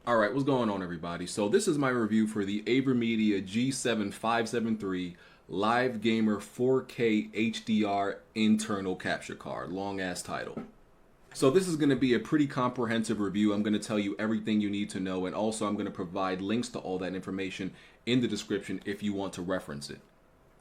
Alright, what's going on everybody? So this is my review for the AVerMedia G7573 Live Gamer 4K HDR internal capture card. Long ass title. So this is going to be a pretty comprehensive review. I'm going to tell you everything you need to know, and also I'm going to provide links to all that information in the description if you want to reference it.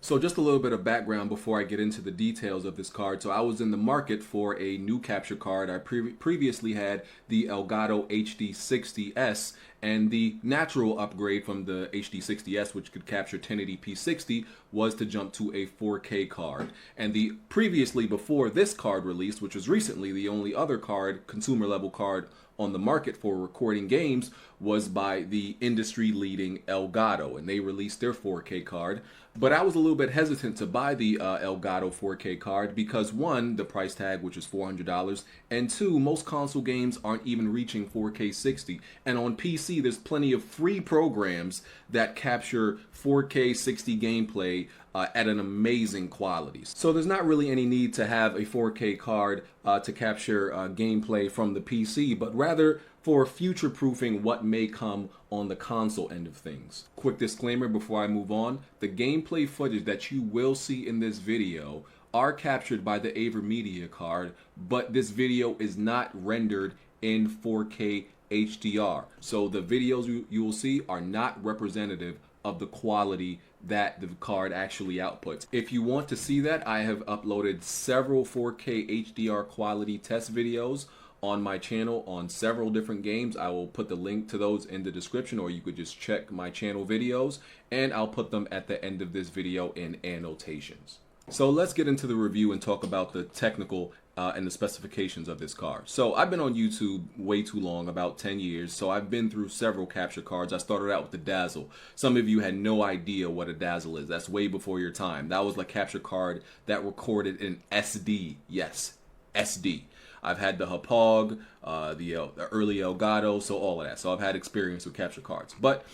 So just a little bit of background before I get into the details of this card. So I was in the market for a new capture card. I previously had the Elgato HD60S, and the natural upgrade from the HD60S, which could capture 1080p 60, was to jump to a 4K card. And the previously before this card released, which was recently the only other card, consumer level card on the market for recording games, was by the industry leading Elgato, and they released their 4K card. But I was a little bit hesitant to buy the Elgato 4K card because one, the price tag, which is $400, and two, most console games aren't even reaching 4K 60. And on PC, there's plenty of free programs that capture 4K 60 gameplay at an amazing quality. So there's not really any need to have a 4K card to capture gameplay from the PC, but rather for future-proofing what may come on the console end of things. Quick disclaimer before I move on, the gameplay footage that you will see in this video are captured by the AVerMedia card, but this video is not rendered in 4K HDR. So the videos you will see are not representative of the quality that the card actually outputs. If you want to see that, I have uploaded several 4K HDR quality test videos on my channel on several different games. I will put the link to those in the description, or you could just check my channel videos, and I'll put them at the end of this video in annotations. So let's get into the review and talk about the technical and the specifications of this card. So I've been on YouTube way too long, about 10 years, so I've been through several capture cards. I started out with the Dazzle. Some of you had no idea what a Dazzle is. That's way before your time. That was the capture card that recorded in SD. Yes, SD. I've had the Hapog, the early Elgato, so all of that. So I've had experience with capture cards. But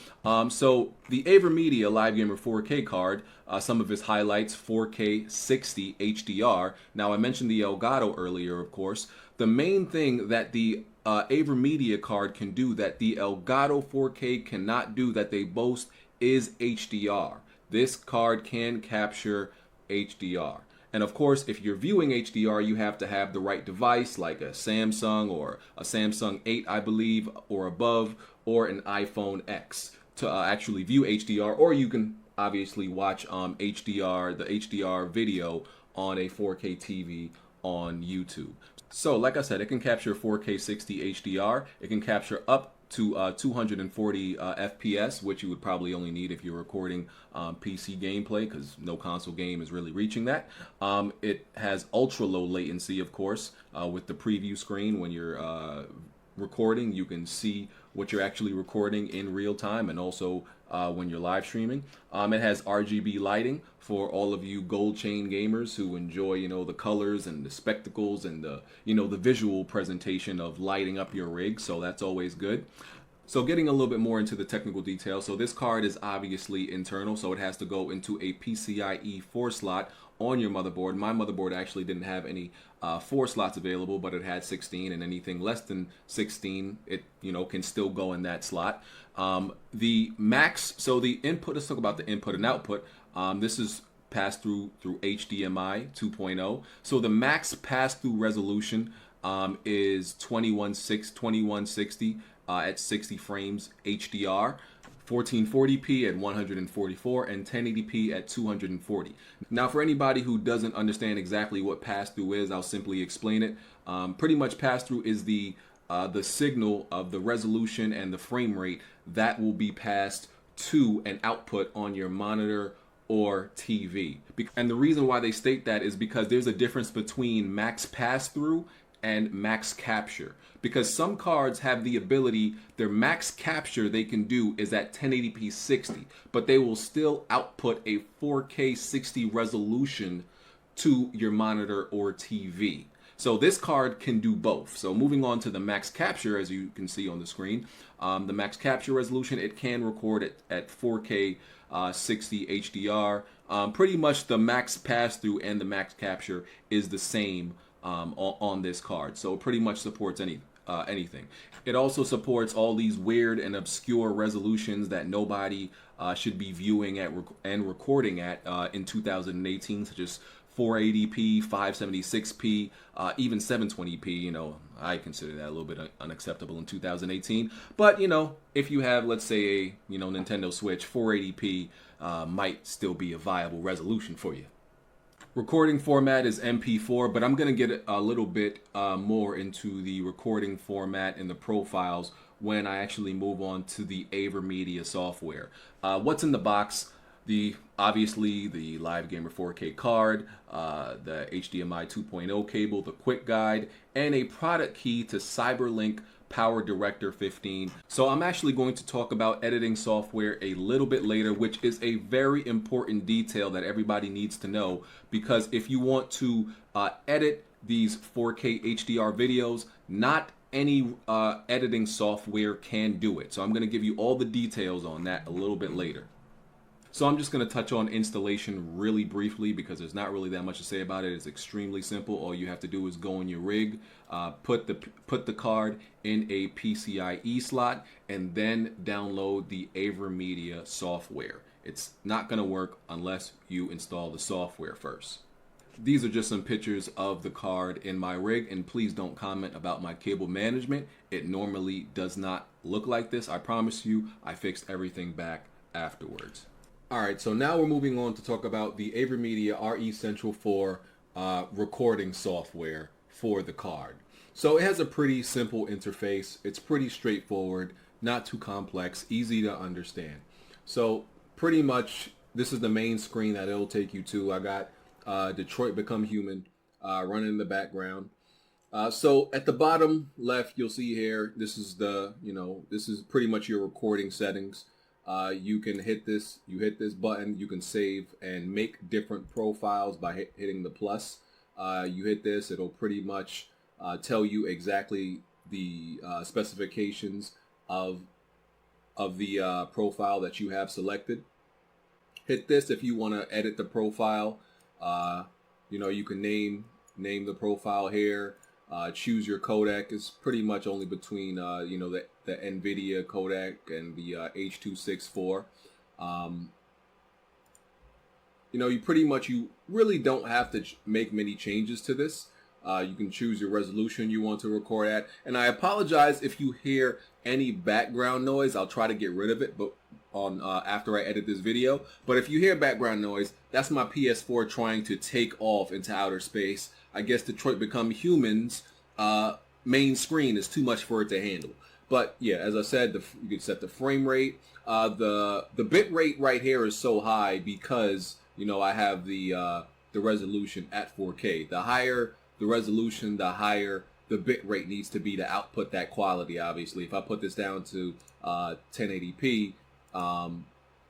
so the AVerMedia Live Gamer 4K card, some of its highlights: 4K 60 HDR. Now I mentioned the Elgato earlier, of course. The main thing that the AVerMedia card can do that the Elgato 4K cannot do, that they boast, is HDR. This card can capture HDR. And of course, if you're viewing HDR, you have to have the right device, like a Samsung or a Samsung 8, I believe, or above, or an iPhone X to actually view HDR. Or you can obviously watch the HDR video on a 4K TV on YouTube. So like I said, it can capture 4K 60 HDR. It can capture up to 240 FPS, which you would probably only need if you're recording PC gameplay, because no console game is really reaching that. It has ultra low latency, of course, with the preview screen. When you're recording, you can see what you're actually recording in real time, and also when you're live streaming. It has RGB lighting for all of you gold chain gamers who enjoy, you know, the colors and the spectacles and the, you know, the visual presentation of lighting up your rig. So that's always good. So getting a little bit more into the technical details. So this card is obviously internal, so it has to go into a PCIe 4 slot on your motherboard. My motherboard actually didn't have any 4 slots available, but it had 16, and anything less than 16, it, you know, can still go in that slot. The max, so the input, let's talk about the input and output. This is passed through HDMI 2.0. So the max pass-through resolution is 2160 at 60 frames HDR, 1440p at 144, and 1080p at 240. Now, for anybody who doesn't understand exactly what pass-through is, I'll simply explain it. Pretty much pass-through is the signal of the resolution and the frame rate that will be passed to an output on your monitor or TV. And the reason why they state that is because there's a difference between max pass-through and max capture. Because some cards have the ability, their max capture they can do is at 1080p 60, but they will still output a 4K 60 resolution to your monitor or TV. So this card can do both. So moving on to the max capture, as you can see on the screen, the max capture resolution, it can record at 4K 60 HDR. Pretty much the max pass-through and the max capture is the same on this card. So it pretty much supports anything. It also supports all these weird and obscure resolutions that nobody should be viewing at and recording at in 2018, such as 480p, 576p, even 720p. You know, I consider that a little bit unacceptable in 2018. But, you know, if you have, let's say, a Nintendo Switch, 480p might still be a viable resolution for you. Recording format is MP4, but I'm going to get a little bit more into the recording format and the profiles when I actually move on to the AVerMedia software. What's in the box? Obviously the Live Gamer 4K card, the HDMI 2.0 cable, the quick guide, and a product key to CyberLink Power Director 15. So I'm actually going to talk about editing software a little bit later, which is a very important detail that everybody needs to know, because if you want to edit these 4K HDR videos, not any editing software can do it. So I'm going to give you all the details on that a little bit later. So I'm just going to touch on installation really briefly because there's not really that much to say about it. It's extremely simple. All you have to do is go in your rig, put the card in a PCIe slot, and then download the AVerMedia software. It's not going to work unless you install the software first. These are just some pictures of the card in my rig, and please don't comment about my cable management. It normally does not look like this. I promise you, I fixed everything back afterwards. Alright, so now we're moving on to talk about the AVerMedia RE Central 4 recording software for the card. So it has a pretty simple interface. It's pretty straightforward, not too complex, easy to understand. So pretty much this is the main screen that it'll take you to. I got Detroit Become Human running in the background. So at the bottom left, you'll see here, this is this is pretty much your recording settings. You can hit this button, you can save and make different profiles by hitting the plus. You hit this, it'll pretty much tell you exactly the specifications of the profile that you have selected. Hit this if you want to edit the profile. You can name the profile here. Choose your codec. It's pretty much only between the NVIDIA codec and the H.264. You really don't have to make many changes to this. You can choose your resolution you want to record at, and I apologize if you hear any background noise. I'll try to get rid of it, but after I edit this video. But if you hear background noise, that's my PS4 trying to take off into outer space. I guess Detroit Become Human's main screen is too much for it to handle. But yeah, as I said, you can set the frame rate. The bit rate right here is so high because I have the resolution at 4K. The higher the resolution, the higher the bit rate needs to be to output that quality. Obviously, if I put this down to 1080p,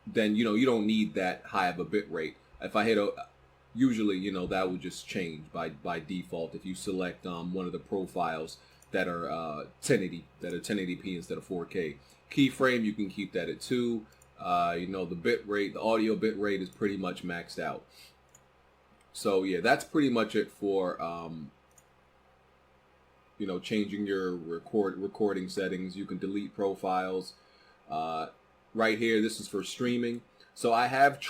then you don't need that high of a bit rate. If I hit usually that will just change by default if you select one of the profiles that are 1080p instead of 4K. Keyframe, you can keep that at 2. The bit rate, the audio bit rate is pretty much maxed out. So yeah, that's pretty much it for changing your recording settings. You can delete profiles. Right here, this is for streaming. So I have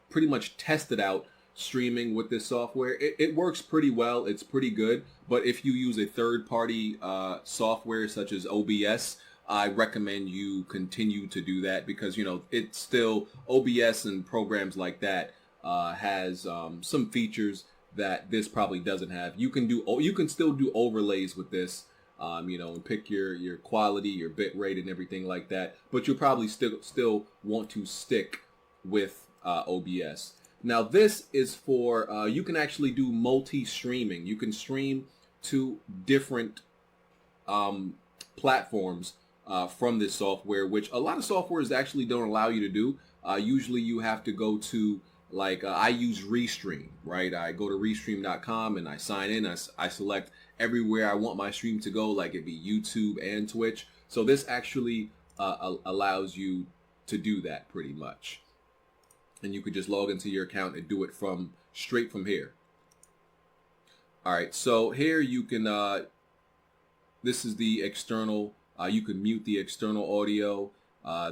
pretty much tested out streaming with this software. It works pretty well. It's pretty good. But if you use a third-party software such as OBS, I recommend you continue to do that because it's still OBS and programs like that has some features that this probably doesn't have. You can still do overlays with this. And pick your quality, your bit rate, and everything like that. But you'll probably still want to stick with OBS. Now this is for you can actually do multi-streaming. You can stream to different platforms from this software, which a lot of softwares actually don't allow you to do. Usually you have to go to I use Restream, right? I go to restream.com and I sign in. I select everywhere I want my stream to go, like it'd be YouTube and Twitch. So this actually allows you to do that pretty much. And you could just log into your account and do it straight from here. All right, so here you can this is the external. You can mute the external audio.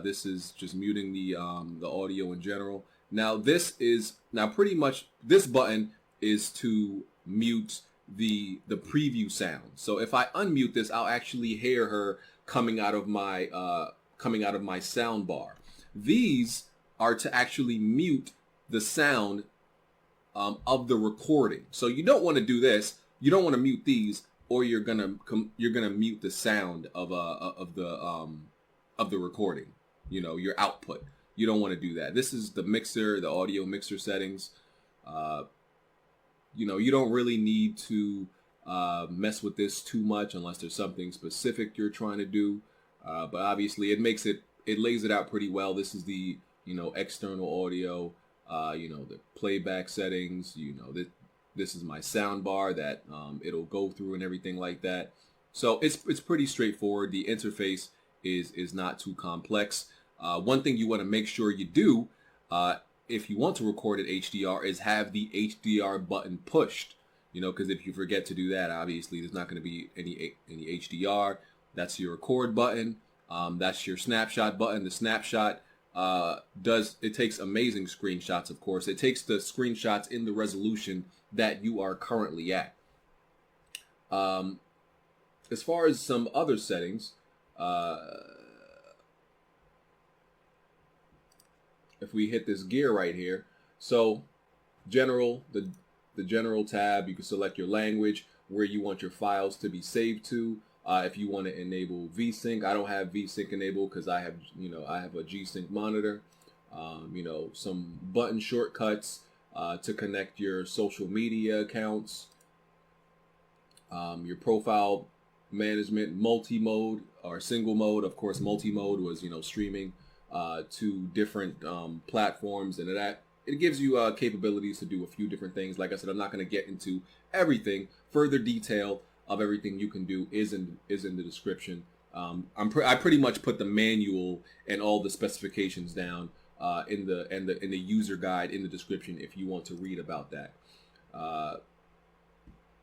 This is just muting the audio in general. Now pretty much this button is to mute the preview sound. So if I unmute this, I'll actually hear her coming out of my sound bar. These are to actually mute the sound of the recording. So you don't want to do this. You don't want to mute these, or you're gonna mute the sound of the recording. You know, your output. You don't want to do that. This is the mixer, the audio mixer settings. You know, you don't really need to mess with this too much unless there's something specific you're trying to do. But obviously, it lays it out pretty well. This is the external audio. The playback settings. This is my sound bar that it'll go through and everything like that. So it's pretty straightforward. The interface is not too complex. One thing you want to make sure you do if you want to record at HDR is have the HDR button pushed. Because if you forget to do that, obviously there's not going to be any HDR. That's your record button. That's your snapshot button. The snapshot takes amazing screenshots, of course. It takes the screenshots in the resolution that you are currently at. As far as some other settings, if we hit this gear right here, so general, the general tab, you can select your language, where you want your files to be saved to. If you want to enable VSync, I don't have VSync enabled because I have a G-Sync monitor. Some button shortcuts to connect your social media accounts. Your profile management, multi-mode or single mode. Of course, multi-mode was streaming to different platforms, and it gives you capabilities to do a few different things. Like I said, I'm not going to get into everything. Further detail of everything you can do is in the description. I pretty much put the manual and all the specifications down in the user guide in the description if you want to read about that.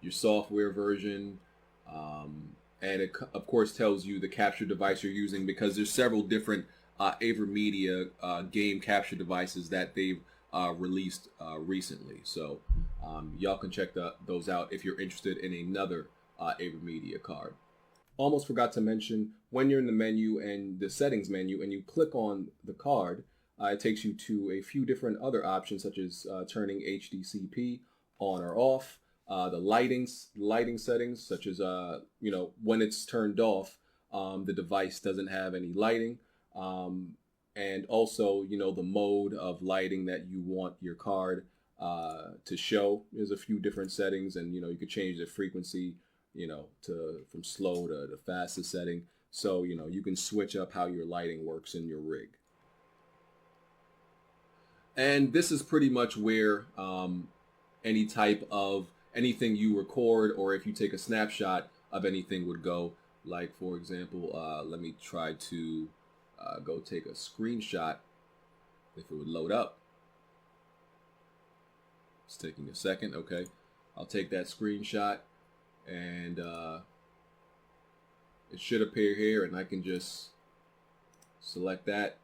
Your software version, and it of course tells you the capture device you're using, because there's several different AVerMedia game capture devices that they've released recently. So y'all can check those out if you're interested in another AVerMedia card. Almost forgot to mention, when you're in the menu and the settings menu and you click on the card, it takes you to a few different other options, such as turning HDCP on or off, the lighting settings, such as when it's turned off, the device doesn't have any lighting, and also the mode of lighting that you want your card to show. There's a few different settings, and you could change the frequency from slow to the fastest setting, so you can switch up how your lighting works in your rig. And this is pretty much where any type of anything you record, or if you take a snapshot of anything, would go. Like, for example, let me try to go take a screenshot, if it would load up. It's taking a second. Okay, I'll take that screenshot, and it should appear here, and I can just select that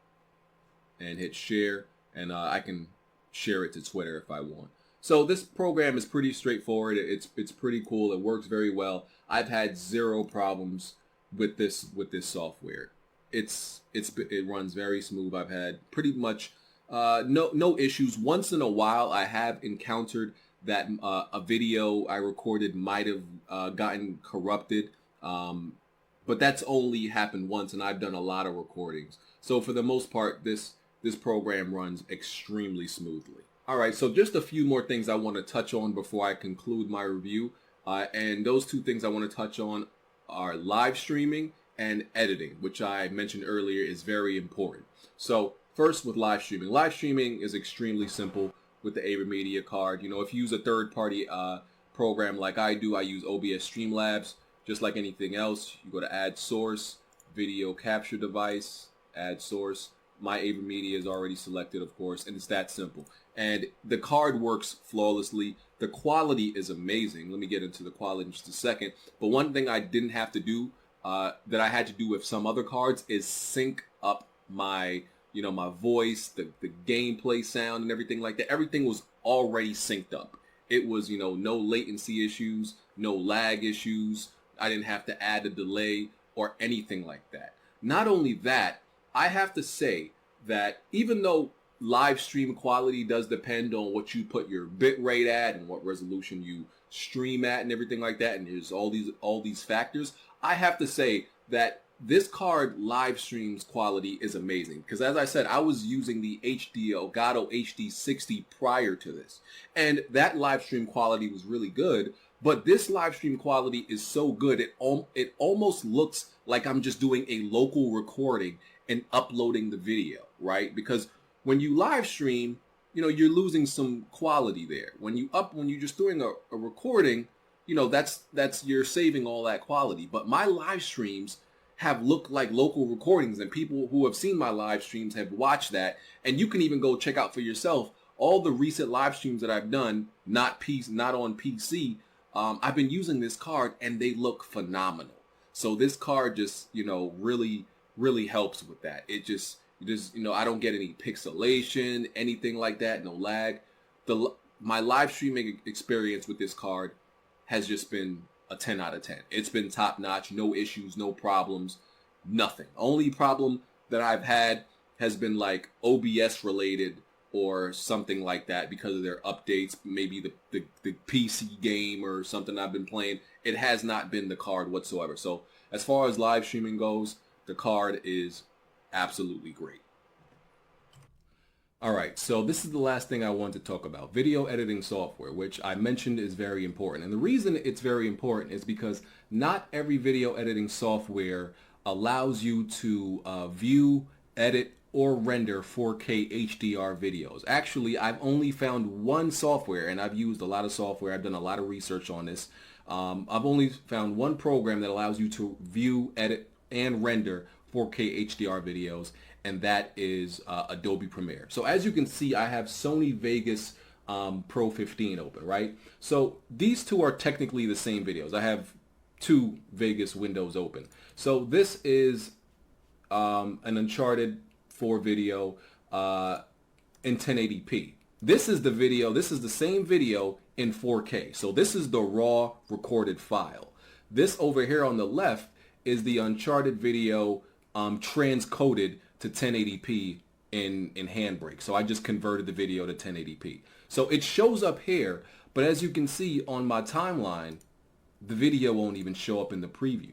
and hit share, and I can share it to Twitter if I want. So this program is pretty straightforward. It's pretty cool. It works very well. I've had zero problems with this software. It runs very smooth. I've had pretty much no issues. Once in a while, I have encountered that a video I recorded might have gotten corrupted, but that's only happened once, and I've done a lot of recordings. So for the most part, this program runs extremely smoothly. All right, so just a few more things I want to touch on before I conclude my review, and those two things I want to touch on are live streaming and editing, which I mentioned earlier is very important. So first, with live streaming. Live streaming is extremely simple with the AVerMedia card. If you use a third-party program like I do, I use OBS Streamlabs. Just like anything else, you go to Add Source, Video Capture Device, Add Source. My AVerMedia is already selected, of course, and it's that simple. And the card works flawlessly. The quality is amazing. Let me get into the quality in just a second. But one thing I didn't have to do, that I had to do with some other cards, is sync up my, my voice, the gameplay sound and everything like that. Everything was already synced up. It was, no latency issues, no lag issues. I didn't have to add a delay or anything like that. Not only that, I have to say that even though live stream quality does depend on what you put your bit rate at and what resolution you stream at and everything like that, and there's all these factors, I have to say that this card live streams quality is amazing, because as I said, I was using the Elgato HD60 prior to this, and that live stream quality was really good. But this live stream quality is so good, it almost looks like I'm just doing a local recording and uploading the video, right? Because when you live stream, you're losing some quality there. When you're just doing a recording, that's you're saving all that quality. But my live streams have looked like local recordings, and people who have seen my live streams have watched that, and you can even go check out for yourself all the recent live streams that I've done, not on PC. I've been using this card and they look phenomenal. So this card just, really, really helps with that. It just, I don't get any pixelation, anything like that, no lag. My live streaming experience with this card has just been a 10 out of 10. It's been top notch, no issues, no problems, nothing. Only problem that I've had has been like OBS related or something like that because of their updates, maybe the PC game or something I've been playing. It has not been the card whatsoever. So as far as live streaming goes, the card is absolutely great. All right, so this is the last thing I want to talk about. Video editing software, which I mentioned is very important. And the reason it's very important is because not every video editing software allows you to view, edit, or render 4K HDR videos. Actually, I've only found one software, and I've used a lot of software. I've done a lot of research on this. I've only found one program that allows you to view, edit, and render 4K HDR videos, and that is Adobe Premiere. So as you can see, I have Sony Vegas Pro 15 open, right? So these two are technically the same videos. I have two Vegas windows open. So this is an Uncharted 4 video in 1080p. This is the video, this is the same video in 4K. So this is the raw recorded file. This over here on the left is the Uncharted video transcoded to 1080p in Handbrake. So I just converted the video to 1080p. So it shows up here, but as you can see on my timeline, the video won't even show up in the preview.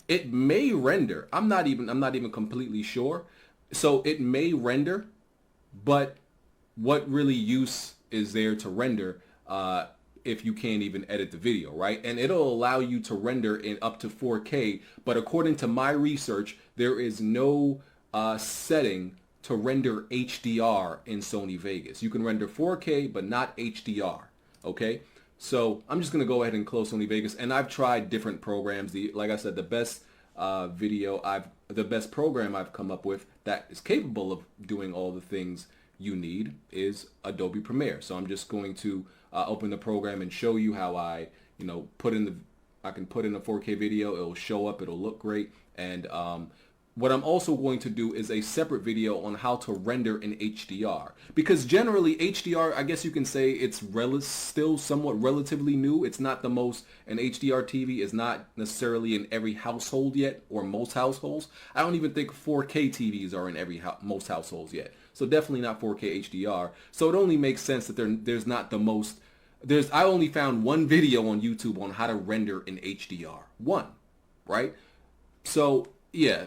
It may render. I'm not even completely sure. So it may render, but what really use is there to render if you can't even edit the video, right? And it'll allow you to render in up to 4K, but according to my research, there is no setting to render HDR in Sony Vegas. You can render 4K, but not HDR, okay? So I'm just gonna go ahead and close Sony Vegas, and I've tried different programs. Like I said, the best the best program I've come up with that is capable of doing all the things you need is Adobe Premiere. So I'm just going to open the program and show you how I can put in a 4K video. It'll show up, it'll look great, and what I'm also going to do is a separate video on how to render in HDR, because generally HDR, I guess you can say it's still somewhat relatively new. It's not the most, an HDR TV is not necessarily in every household yet, or most households. I don't even think 4K TVs are in most households yet. So definitely not 4K HDR. So it only makes sense that there's not the most, I only found one video on YouTube on how to render in HDR. One, right? So yeah,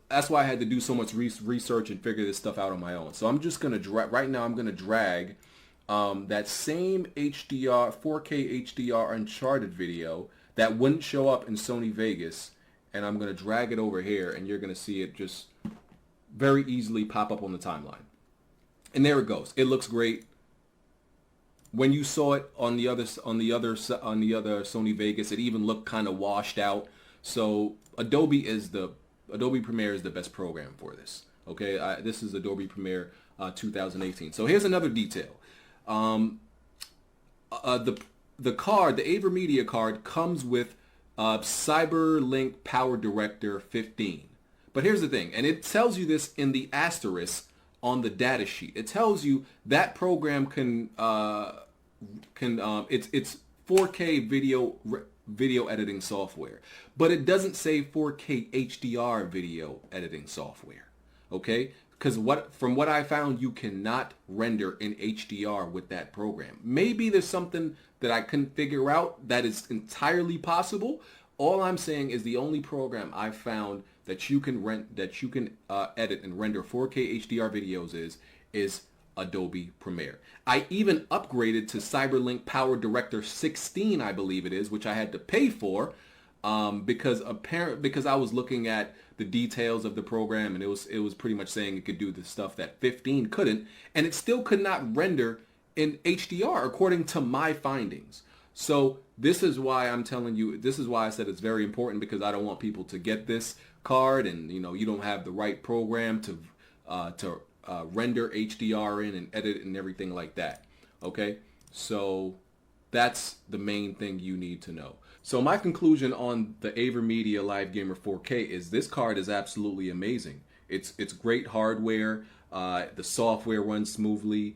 that's why I had to do so much research and figure this stuff out on my own. So I'm just going to right now I'm going to drag that same HDR, 4K HDR Uncharted video that wouldn't show up in Sony Vegas, and I'm going to drag it over here, and you're going to see it just very easily pop up on the timeline. And there it goes. It looks great. When you saw it on the other Sony Vegas, it even looked kind of washed out. So Adobe Premiere is the best program for this. Okay, this is Adobe Premiere 2018. So here's another detail. the card, the AVerMedia card, comes with CyberLink Power Director 15. But here's the thing, and it tells you this in the asterisk on the data sheet. It tells you that program it's 4K video editing software, but it doesn't say 4K HDR video editing software. Okay? Because from what I found, you cannot render in HDR with that program. Maybe there's something that I couldn't figure out that is entirely possible. All I'm saying is the only program I found that you can edit and render 4K HDR videos is Adobe Premiere. I even upgraded to CyberLink Power Director 16, I believe it is, which I had to pay for because I was looking at the details of the program, and it was pretty much saying it could do the stuff that 15 couldn't, and it still could not render in HDR according to my findings. So this is why I'm telling you, this is why I said it's very important, because I don't want people to get this card and you don't have the right program to render HDR in and edit and everything like that. Okay, so that's the main thing you need to know. So my conclusion on the AVerMedia Live Gamer 4K is this card is absolutely amazing. It's great hardware. The software runs smoothly,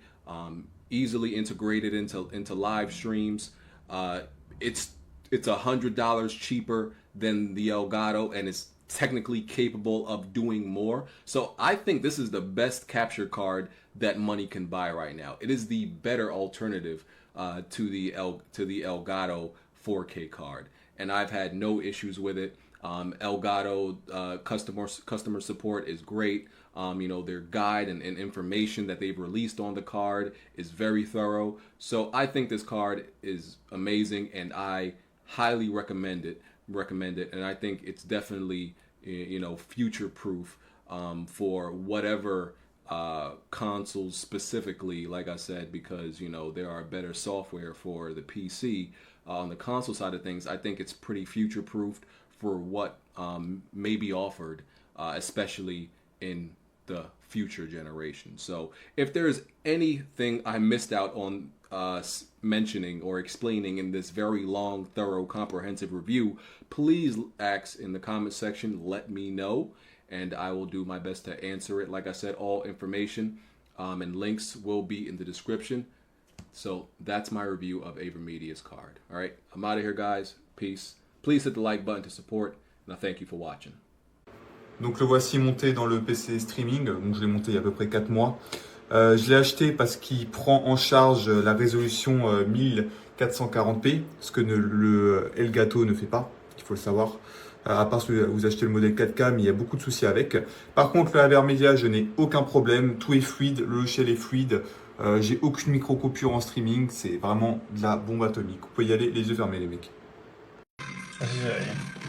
easily integrated into live streams. It's $100 cheaper than the Elgato, and it's technically capable of doing more. So I think this is the best capture card that money can buy right now. It is the better alternative to the Elgato 4K card, and I've had no issues with it. Elgato customer support is great. Their guide and information that they've released on the card is very thorough. So I think this card is amazing, and I highly recommend it. And I think it's definitely future proof for whatever consoles specifically, like I said, because there are better software for the PC. On the console side of things, I think it's pretty future proofed for what may be offered, especially in the future generation. So if there's anything I missed out on mentioning or explaining in this very long, thorough, comprehensive review, please ask in the comment section. Let me know, and I will do my best to answer it. Like I said, all information and links will be in the description. So that's my review of AVerMedia's card. All right, I'm out of here, guys. Peace. Please hit the like button to support, and I thank you for watching. Donc le voici monté dans le PC streaming, donc je l'ai monté il y a à peu près 4 mois. Je l'ai acheté parce qu'il prend en charge la résolution 1440p, ce que le Elgato ne fait pas, il faut le savoir. À part si vous achetez le modèle 4K, mais il y a beaucoup de soucis avec. Par contre, le AVerMedia, je n'ai aucun problème, tout est fluide, le logiciel est fluide. J'ai aucune micro-coupure en streaming, c'est vraiment de la bombe atomique. Vous pouvez y aller les yeux fermés, les mecs. Aïe, aïe.